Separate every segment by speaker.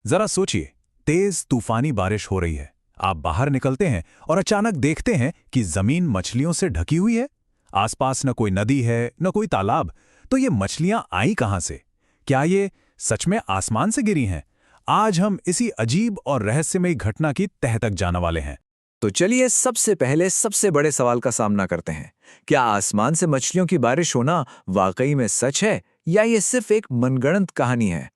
Speaker 1: जरा सोचिए, तेज तूफानी बारिश हो रही है। आप बाहर निकलते हैं और अचानक देखते हैं कि जमीन मछलियों से ढकी हुई है। आसपास न कोई नदी है, न कोई तालाब। तो ये मछलियां आई कहां से? क्या ये सच में आसमान से गिरी हैं? आज हम इसी अजीब और रहस्यमयी घटना की तह तक जाने वाले हैं।
Speaker 2: तो चलिए सबसे पहले सबसे बड़े सवाल का सामना करते हैं। क्या आसमान से मछलियों की बारिश होना वाकई में सच है या ये सिर्फ एक मनगढ़ंत कहानी है?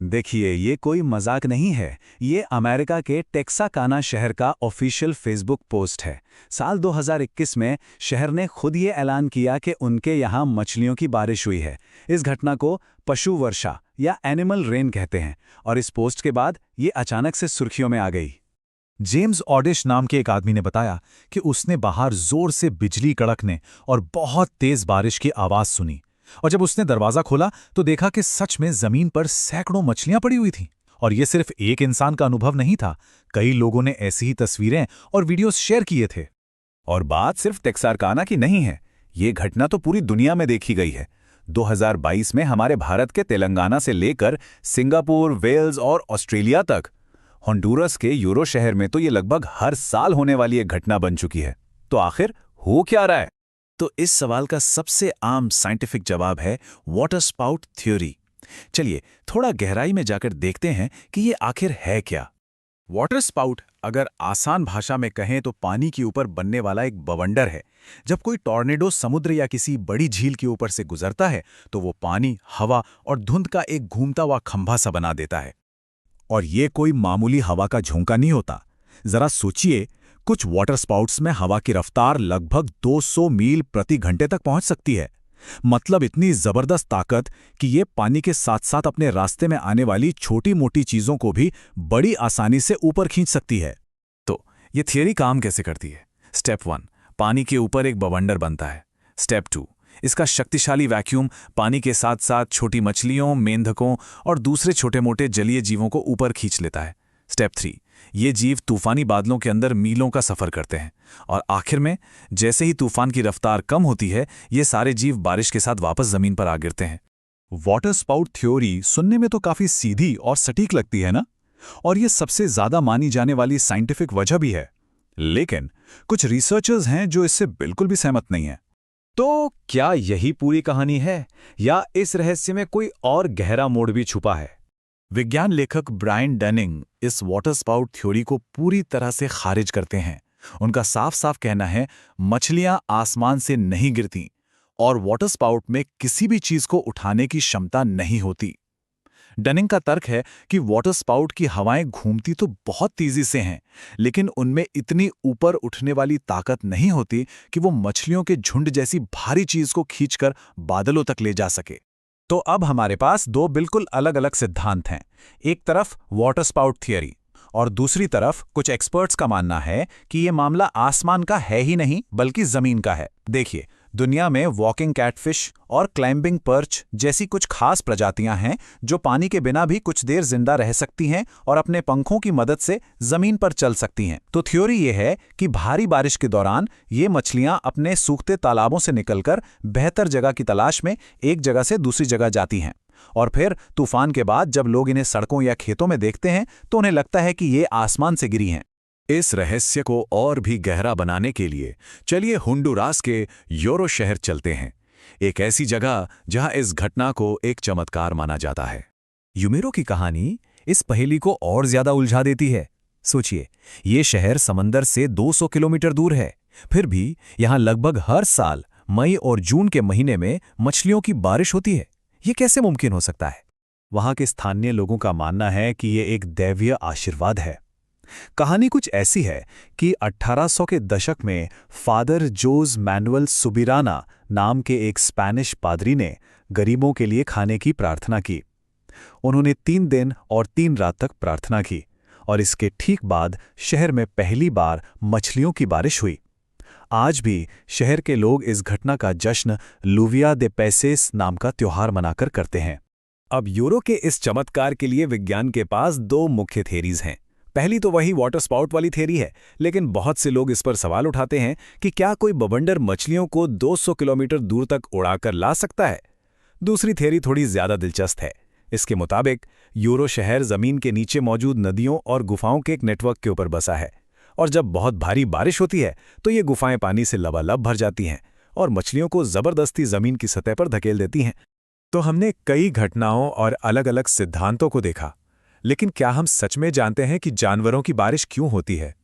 Speaker 1: देखिए, ये कोई मजाक नहीं है। ये अमेरिका के टेक्साकाना शहर का ऑफिशियल फेसबुक पोस्ट है। साल 2021 में शहर ने खुद ये ऐलान किया कि उनके यहाँ मछलियों की बारिश हुई है। इस घटना को पशु वर्षा या एनिमल रेन कहते हैं और इस पोस्ट के बाद ये अचानक से सुर्खियों में आ गई। जेम्स ऑडिश नाम के एक आदमी ने बताया कि उसने बाहर जोर से बिजली कड़कने और बहुत तेज बारिश की आवाज सुनी, और जब उसने दरवाजा खोला तो देखा कि सच में जमीन पर सैकड़ों मछलियां पड़ी हुई थीं। और यह सिर्फ एक इंसान का अनुभव नहीं था, कई लोगों ने ऐसी ही तस्वीरें और वीडियोस शेयर किए थे। और बात सिर्फ टेक्सारकाना की नहीं है, ये घटना तो पूरी दुनिया में देखी गई है। 2022 में हमारे भारत के तेलंगाना से लेकर सिंगापुर, वेल्स और ऑस्ट्रेलिया तक, होंडुरस के यूरो शहर में तो ये लगभग हर साल होने वाली एक घटना बन चुकी है। तो आखिर हो क्या रहा है? तो इस सवाल का सबसे आम साइंटिफिक जवाब है वाटर स्पाउट थ्योरी। चलिए थोड़ा गहराई में जाकर देखते हैं कि ये आखिर है क्या। वाटर स्पाउट, अगर आसान भाषा में कहें तो पानी के ऊपर बनने वाला एक बवंडर है। जब कोई टॉर्नेडो समुद्र या किसी बड़ी झील के ऊपर से गुजरता है तो वो पानी, हवा और धुंध का एक घूमता हुआ खंभा सा बना देता है। और ये कोई मामूली हवा का झोंका नहीं होता। जरा सोचिए, कुछ वाटर स्पाउट्स में हवा की रफ्तार लगभग 200 मील प्रति घंटे तक पहुंच सकती है। मतलब इतनी जबरदस्त ताकत कि ये पानी के साथ साथ अपने रास्ते में आने वाली छोटी मोटी चीजों को भी बड़ी आसानी से ऊपर खींच सकती है। तो ये थियरी काम कैसे करती है? स्टेप 1, पानी के ऊपर एक बवंडर बनता है। स्टेप 2, इसका शक्तिशाली वैक्यूम पानी के साथ साथ छोटी मछलियों, मेंढकों और दूसरे छोटे मोटे जलीय जीवों को ऊपर खींच लेता है। स्टेप 3, ये जीव तूफानी बादलों के अंदर मीलों का सफर करते हैं और आखिर में जैसे ही तूफान की रफ्तार कम होती है, ये सारे जीव बारिश के साथ वापस जमीन पर आ गिरते हैं। वाटर स्पाउट थ्योरी सुनने में तो काफी सीधी और सटीक लगती है ना? और ये सबसे ज्यादा मानी जाने वाली साइंटिफिक वजह भी है। लेकिन कुछ रिसर्चर्स हैं जो इससे बिल्कुल भी सहमत नहीं हैं। तो क्या यही पूरी कहानी है या इस रहस्य में कोई और गहरा मोड़ भी छुपा है? विज्ञान लेखक ब्रायन डनिंग इस वाटर स्पाउट थ्योरी को पूरी तरह से खारिज करते हैं। उनका साफ साफ कहना है, मछलियां आसमान से नहीं गिरती और वाटर स्पाउट में किसी भी चीज को उठाने की क्षमता नहीं होती। डनिंग का तर्क है कि वाटर स्पाउट की हवाएं घूमती तो बहुत तेजी से हैं, लेकिन उनमें इतनी ऊपर उठने वाली ताकत नहीं होती कि वो मछलियों के झुंड जैसी भारी चीज को खींचकर बादलों तक ले जा सके। तो अब हमारे पास दो बिल्कुल अलग अलग सिद्धांत हैं। एक तरफ वाटर स्पाउट थियरी और दूसरी तरफ कुछ एक्सपर्ट्स का मानना है कि ये मामला आसमान का है ही नहीं बल्कि जमीन का है। देखिए, दुनिया में वॉकिंग कैटफिश और क्लाइंबिंग पर्च जैसी कुछ खास प्रजातियां हैं जो पानी के बिना भी कुछ देर जिंदा रह सकती हैं और अपने पंखों की मदद से जमीन पर चल सकती हैं। तो थ्योरी ये है कि भारी बारिश के दौरान ये मछलियां अपने सूखते तालाबों से निकलकर बेहतर जगह की तलाश में एक जगह से दूसरी जगह जाती हैं, और फिर तूफान के बाद जब लोग इन्हें सड़कों या खेतों में देखते हैं तो उन्हें लगता है कि ये आसमान से गिरी हैं। इस रहस्य को और भी गहरा बनाने के लिए चलिए होंडुरास के यूरो शहर चलते हैं, एक ऐसी जगह जहां इस घटना को एक चमत्कार माना जाता है। यूमेरो की कहानी इस पहेली को और ज्यादा उलझा देती है। सोचिए, ये शहर समंदर से 200 किलोमीटर दूर है, फिर भी यहां लगभग हर साल मई और जून के महीने में मछलियों की बारिश होती है। ये कैसे मुमकिन हो सकता है? वहां के स्थानीय लोगों का मानना है कि ये एक दैवीय आशीर्वाद है। कहानी कुछ ऐसी है कि 1800 के दशक में फादर जोज मैनुअल सुबिराना नाम के एक स्पैनिश पादरी ने गरीबों के लिए खाने की प्रार्थना की। उन्होंने 3 दिन और 3 रात तक प्रार्थना की और इसके ठीक बाद शहर में पहली बार मछलियों की बारिश हुई। आज भी शहर के लोग इस घटना का जश्न लुविया दे पेसेस नाम का त्योहार मनाकर करते हैं। अब यूरो के इस चमत्कार के लिए विज्ञान के पास 2 मुख्य थ्योरीज हैं। पहली तो वही वाटर स्पाउट वाली थ्योरी है, लेकिन बहुत से लोग इस पर सवाल उठाते हैं कि क्या कोई बवंडर मछलियों को 200 किलोमीटर दूर तक उड़ाकर ला सकता है। दूसरी थ्योरी थोड़ी ज्यादा दिलचस्प है। इसके मुताबिक यूरो शहर जमीन के नीचे मौजूद नदियों और गुफाओं के एक नेटवर्क के ऊपर बसा है, और जब बहुत भारी बारिश होती है तो ये गुफाएं पानी से लबालब भर जाती हैं और मछलियों को जबरदस्ती जमीन की सतह पर धकेल देती हैं। तो हमने कई घटनाओं और अलग-अलग सिद्धांतों को देखा, लेकिन क्या हम सच में जानते हैं कि जानवरों की बारिश क्यों होती है?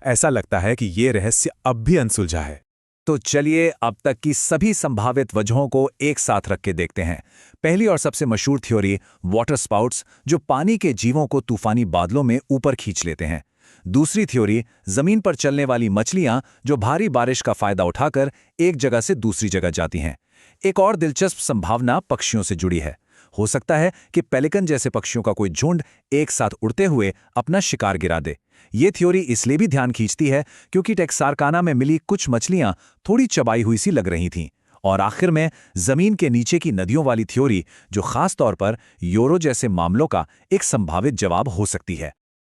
Speaker 1: ऐसा लगता है कि ये रहस्य अब भी अनसुलझा है। तो चलिए अब तक की सभी संभावित वजहों को एक साथ रख के देखते हैं। पहली और सबसे मशहूर थ्योरी वाटर स्पाउट्स, जो पानी के जीवों को तूफानी बादलों में ऊपर खींच लेते हैं। दूसरी थ्योरी जमीन पर चलने वाली मछलियां, जो भारी बारिश का फायदा उठाकर एक जगह से दूसरी जगह जाती हैं। एक और दिलचस्प संभावना पक्षियों से जुड़ी है। हो सकता है कि पेलिकन जैसे पक्षियों का कोई झुंड एक साथ उड़ते हुए अपना शिकार गिरा दे। ये थ्योरी इसलिए भी ध्यान खींचती है क्योंकि टेक्सारकाना में मिली कुछ मछलियां थोड़ी चबाई हुई सी लग रही थीं। और आखिर में जमीन के नीचे की नदियों वाली थ्योरी, जो खास तौर पर यूरो जैसे मामलों का एक संभावित जवाब हो सकती है।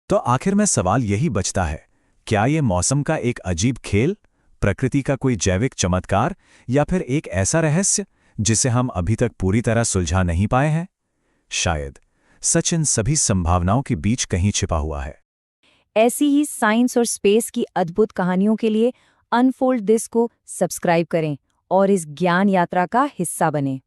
Speaker 1: तो आखिर में सवाल यही बचता है, क्या ये मौसम का एक अजीब खेल, प्रकृति का कोई जैविक चमत्कार, या फिर एक ऐसा रहस्य जिसे हम अभी तक पूरी तरह सुलझा नहीं पाए हैं? शायद सच इन सभी संभावनाओं के बीच कहीं छिपा हुआ है।
Speaker 3: ऐसी ही साइंस और स्पेस की अद्भुत कहानियों के लिए अनफोल्ड दिस को सब्सक्राइब करें और इस ज्ञान यात्रा का हिस्सा बनें।